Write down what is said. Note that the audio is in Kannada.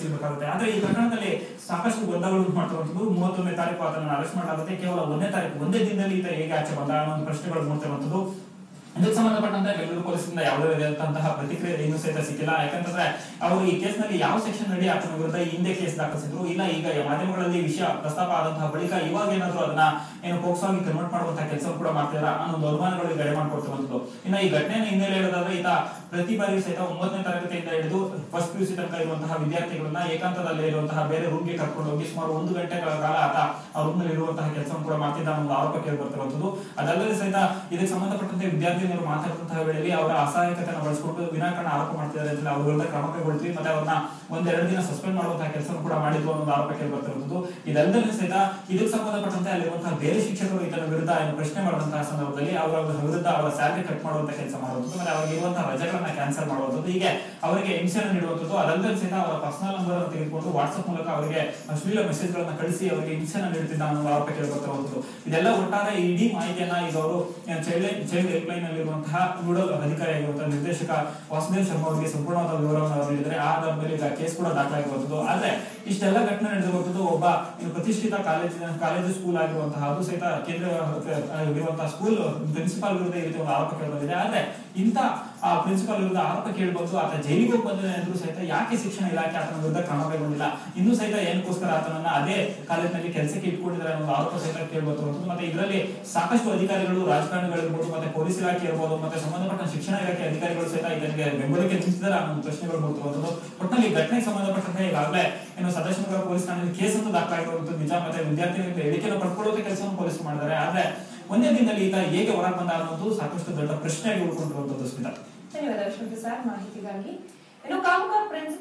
ಭಾಗವಹಿಸಬೇಕಾಗುತ್ತೆ. ಆದ್ರೆ ಈ ಪ್ರಕರಣದಲ್ಲಿ ಸಾಕಷ್ಟು ಗೊಂದಲಗಳು ಮಾಡ್ತಿರುವಂತದ್ದು. 31ನೇ ತಾರೀಕು ಆತನ ಅರೆಸ್ಟ್ ಮಾಡಲಾಗುತ್ತೆ. ಕೇವಲ 1ನೇ ತಾರೀಕು ಒಂದೇ ದಿನದಲ್ಲಿ ಈತ ಹೇಗೆ ಆಚೆ ಬಂದ ಅನ್ನೋ ಪ್ರಶ್ನೆಗಳು ಮೂಡ್ತಿರುವಂತದ್ದು. ಇದಕ್ಕೆ ಸಂಬಂಧಪಟ್ಟಂತೆ ಬೆಂಗಳೂರು ಪೊಲೀಸರಿಂದ ಯಾವುದೇ ರೀತಿಯಾದಂತಹ ಪ್ರತಿಕ್ರಿಯೆ ಇನ್ನೂ ಸಹಿತ ಸಿಕ್ಕಿಲ್ಲ. ಯಾಕಂತಂದ್ರೆ ಅವರು ಈ ಕೇಸ್ ನಲ್ಲಿ ಯಾವ ಸೆಕ್ಷನ್ ಅಡಿ ಆತನ ವಿರುದ್ಧ ಹಿಂದೆ ಕೇಸ್ ದಾಖಲಿಸಿದ್ರು, ಇಲ್ಲ ಈಗ ಮಾಧ್ಯಮಗಳಲ್ಲಿ ವಿಷಯ ಪ್ರಸ್ತಾಪ ಆದಂತಹ ಬಳಿಕ ಇವಾಗ ಏನಾದ್ರು ಅದನ್ನ ಏನು ಪೋಕ್ಸೋ ಆಗಿ ಕನ್ವರ್ಟ್ ಮಾಡುವಂತಹ ಕೆಲಸ ಕೂಡ ಮಾಡ್ತಿದಾರ ಅನ್ನೋ ಒಂದು ಅನುಮಾನಗಳಿಗೆ ಗಡೆ ಮಾಡ್ಕೊಡ್ತಿರುವಂತದ್ದು. ಇನ್ನ ಈ ಘಟನೆಯ ಹಿನ್ನೆಲೆ ಹೇಳೋದಾದ್ರೆ ಈತ ಪ್ರತಿ ಬಾರಿ ಸಹಿತ 9ನೇ ತರಗತಿಯಿಂದ ಹಿಡಿದು ಫಸ್ಟ್ PUC ತನಕ ಇರುವಂತಹ ವಿದ್ಯಾರ್ಥಿಗಳನ್ನ ಏಕಾಂತದಲ್ಲಿ ಇರುವಂತಹ ಬೇರೆ ರೂಮ್ಗೆ ಕರ್ಕೊಂಡು ಹೋಗಿ ಸುಮಾರು 1 ಗಂಟೆಗಳ ಕಾಲ ಆತ ಆ ರೂಮ್ ನಲ್ಲಿ ಇರುವಂತಹ ಕೆಲಸವನ್ನು ಕೂಡ ಮಾಡ್ತಿದ್ದ ಅನ್ನೋ ಆರೋಪ ಕೇಳಿ ಬರ್ತಿರುವಂತದ್ದು. ಅದಲ್ಲದೆ ಸಹಿತ ಇದಕ್ಕೆ ಸಂಬಂಧಪಟ್ಟಂತೆ ವಿದ್ಯಾರ್ಥಿನಿಯರು ಮಾತಾಡುವಂತಹ ವೇಳೆಯಲ್ಲಿ ಅವರ ಅಸಹಾಯಕತೆಯನ್ನು ಬಳಸಿಕೊಂಡು ವಿನಾಕಾರಣ ಆರೋಪ ಮಾಡ್ತಿದ್ದಾರೆ ಅಂತ ಅವ್ರ ವಿರುದ್ಧ ಕ್ರಮ ಕೈಗೊಳ್ತೀವಿ, ಮತ್ತೆ ಅವ್ರನ್ನ 1-2 ದಿನ ಸಸ್ಪೆಂಡ್ ಮಾಡುವಂತಹ ಕೆಲಸ ಕೂಡ ಮಾಡಿದ್ರು ಅನ್ನೋ ಆರೋಪ ಕೇಳಿ ಬರ್ತಿರುವಂತದ್ದು. ಇದಲ್ಲದೆ ಸಹಿತ ಇದಕ್ಕೆ ಸಂಬಂಧಪಟ್ಟಂತೆ ಅಲ್ಲಿರುವಂತಹ ಬೇರೆ ಶಿಕ್ಷಕರು ಇದರ ವಿರುದ್ಧ ಪ್ರಶ್ನೆ ಮಾಡುವಂತಹ ಸಂದರ್ಭದಲ್ಲಿ ಅವರ ವಿರುದ್ಧ ಅವರ ಸ್ಯಾಲರಿ ಕಟ್ ಮಾಡುವಂತಹ ಕೆಲಸ ಮಾಡುವಂಥದ್ದು, ಮತ್ತೆ ಅವರಿಗೆ ಇರುವಂತಹ ರಜೆಗಳನ್ನ ಕ್ಯಾನ್ಸಲ್ ಮಾಡುವಂಥದ್ದು, ಹೀಗೆ ಅವರಿಗೆ ಹಿಂಸೆಯನ್ನು ನೀಡುವಂಥದ್ದು. ಅದಲ್ಲದೆ ಸಹಿತ ಅವರ ಪರ್ಸನಲ್ ನಂಬರ್ ಅನ್ನು ತೆಗೆದುಕೊಂಡು ವಾಟ್ಸ್ಆಪ್ ಮೂಲಕ ಅವರಿಗೆ ಅಶ್ಲೀಲ ಮೆಸೇಜ್ ಗಳನ್ನ ಕಳಿಸಿ ಅವರಿಗೆ ಹಿಂಸೆಯನ್ನು ನೀಡುತ್ತಿದ್ದ ಅನ್ನೋ ಆರೋಪ ಕೇಳಿ ಬರ್ತಿರುವಂತದ್ದು. ಇದೆಲ್ಲ ಒಟ್ಟಾರೆ ಇಡೀ ಮಾಹಿತಿಯನ್ನ ಈಗ ಅವರು ಚೈಲ್ಡ್ ಹೆಲ್ಪ್ ಲೈನ್ ನಲ್ಲಿರುವಂತಹ ನೋಡಲ್ ಅಧಿಕಾರಿಯಾಗಿರುವಂತಹ ನಿರ್ದೇಶಕ ವಾಸುದೇವ್ ಶರ್ಮಾ ಅವರಿಗೆ ಸಂಪೂರ್ಣವಾದ ವಿವರವನ್ನು ಅವರು ನೀಡಿದರೆ ಆ ಆಧಾರದ ಮೇಲೆ ಈಗ ಕೇಸ್ ಕೂಡ ದಾಖಲಾಗಿರುವಂತದ್ದು. ಆದ್ರೆ ಇಷ್ಟೆಲ್ಲ ಘಟನೆ ನಡೆದಿರುವಂತದ್ದು ಒಬ್ಬ ಪ್ರತಿಷ್ಠಿತ ಕಾಲೇಜು ಸ್ಕೂಲ್ ಆಗಿರುವಂತಹ, ಅದು ಸಹಿತ ಕೇಂದ್ರ ಇರುವಂತಹ ಸ್ಕೂಲ್ ಪ್ರಿನ್ಸಿಪಾಲ್ ವಿರುದ್ಧ ಈ ರೀತಿ ಒಂದು ಆರೋಪ ಕೇಳಿ ಬಂದಿದೆ. ಆದ್ರೆ ಇಂತ ಆ ಪ್ರಿನ್ಸಿಪಾಲ್ ವಿರುದ್ಧ ಆರೋಪ ಕೇಳಿ ಬಂದು ಆತ ಜೈಲಿಗೆ ಹೋಗಿ ಬಂದಿದೆ ಅಂದ್ರೂ ಸಹಿತ ಯಾಕೆ ಶಿಕ್ಷಣ ಇಲಾಖೆ ಆತನ ವಿರುದ್ಧ ಕ್ರಮ ಕೈಗೊಂಡಿಲ್ಲ, ಇನ್ನೂ ಸಹಿತ ಏನಕ್ಕೋಸ್ಕರ ಆತನನ್ನ ಅದೇ ಕಾಲೇಜಿನಲ್ಲಿ ಕೆಲಸಕ್ಕೆ ಇಟ್ಕೊಂಡಿದ್ದಾರೆ ಅನ್ನೋ ಆರೋಪ ಸಹಿತ ಕೇಳಿ ಬರ್ತಿರುವಂತದ್ದು. ಮತ್ತೆ ಇದರಲ್ಲಿ ಸಾಕಷ್ಟು ಅಧಿಕಾರಿಗಳು, ರಾಜಕಾರಣಿಗಳಿರ್ಬೋದು, ಮತ್ತೆ ಪೊಲೀಸ್ ಇಲಾಖೆ ಇರ್ಬೋದು, ಮತ್ತೆ ಸಂಬಂಧಪಟ್ಟ ಶಿಕ್ಷಣ ಇಲಾಖೆ ಅಧಿಕಾರಿಗಳು ಸಹಿತ ಇದಕ್ಕೆ ಬೆಂಬಲಕ್ಕೆ ನಿಂತಿದ್ದಾರೆ ಅನ್ನೋ ಪ್ರಶ್ನೆಗಳು ಬರ್ತಿರುವಂತದ್ದು. ಒಟ್ಟಿನಲ್ಲಿ ಘಟನೆಗೆ ಸಂಬಂಧಪಟ್ಟಂತೆ ಈಗಾಗಲೇ ಸದಾಶಿವನಗರ ಪೊಲೀಸ್ ಠಾಣೆಯಲ್ಲಿ ಕೇಸ್ ಅಂತ ದಾಖಲಾಗಿರುವಂತದ್ದು ನಿಜ. ಮತ್ತೆ ವಿದ್ಯಾರ್ಥಿಗಳಿಗೆ ಹೇಳಿಕೆಯನ್ನು ಪಡ್ಕೊಳ್ಳುವಂತ ಕೆಲಸವನ್ನು ಪೊಲೀಸರು ಮಾಡಿದ್ದಾರೆ. ಆದ್ರೆ ಒಂದೇ ದಿನದಲ್ಲಿ ಈತ ಹೇಗೆ ಹೊರಗೆ ಬಂದ ಅನ್ನೋದು ಸಾಕಷ್ಟು ದೊಡ್ಡ ಪ್ರಶ್ನೆಯಾಗಿ ಉಳ್ಕೊಂಡಿರುವಂತದ್ದು. ಸ್ಮಿತಾ, ಧನ್ಯವಾದ ಅಶ್ವಥ್ ಸರ್ ಮಾಹಿತಿಗಾಗಿ. ಇನ್ನು ಕಾಮಗಾರ್ ಪ್ರಿನ್ಸಿಪಲ್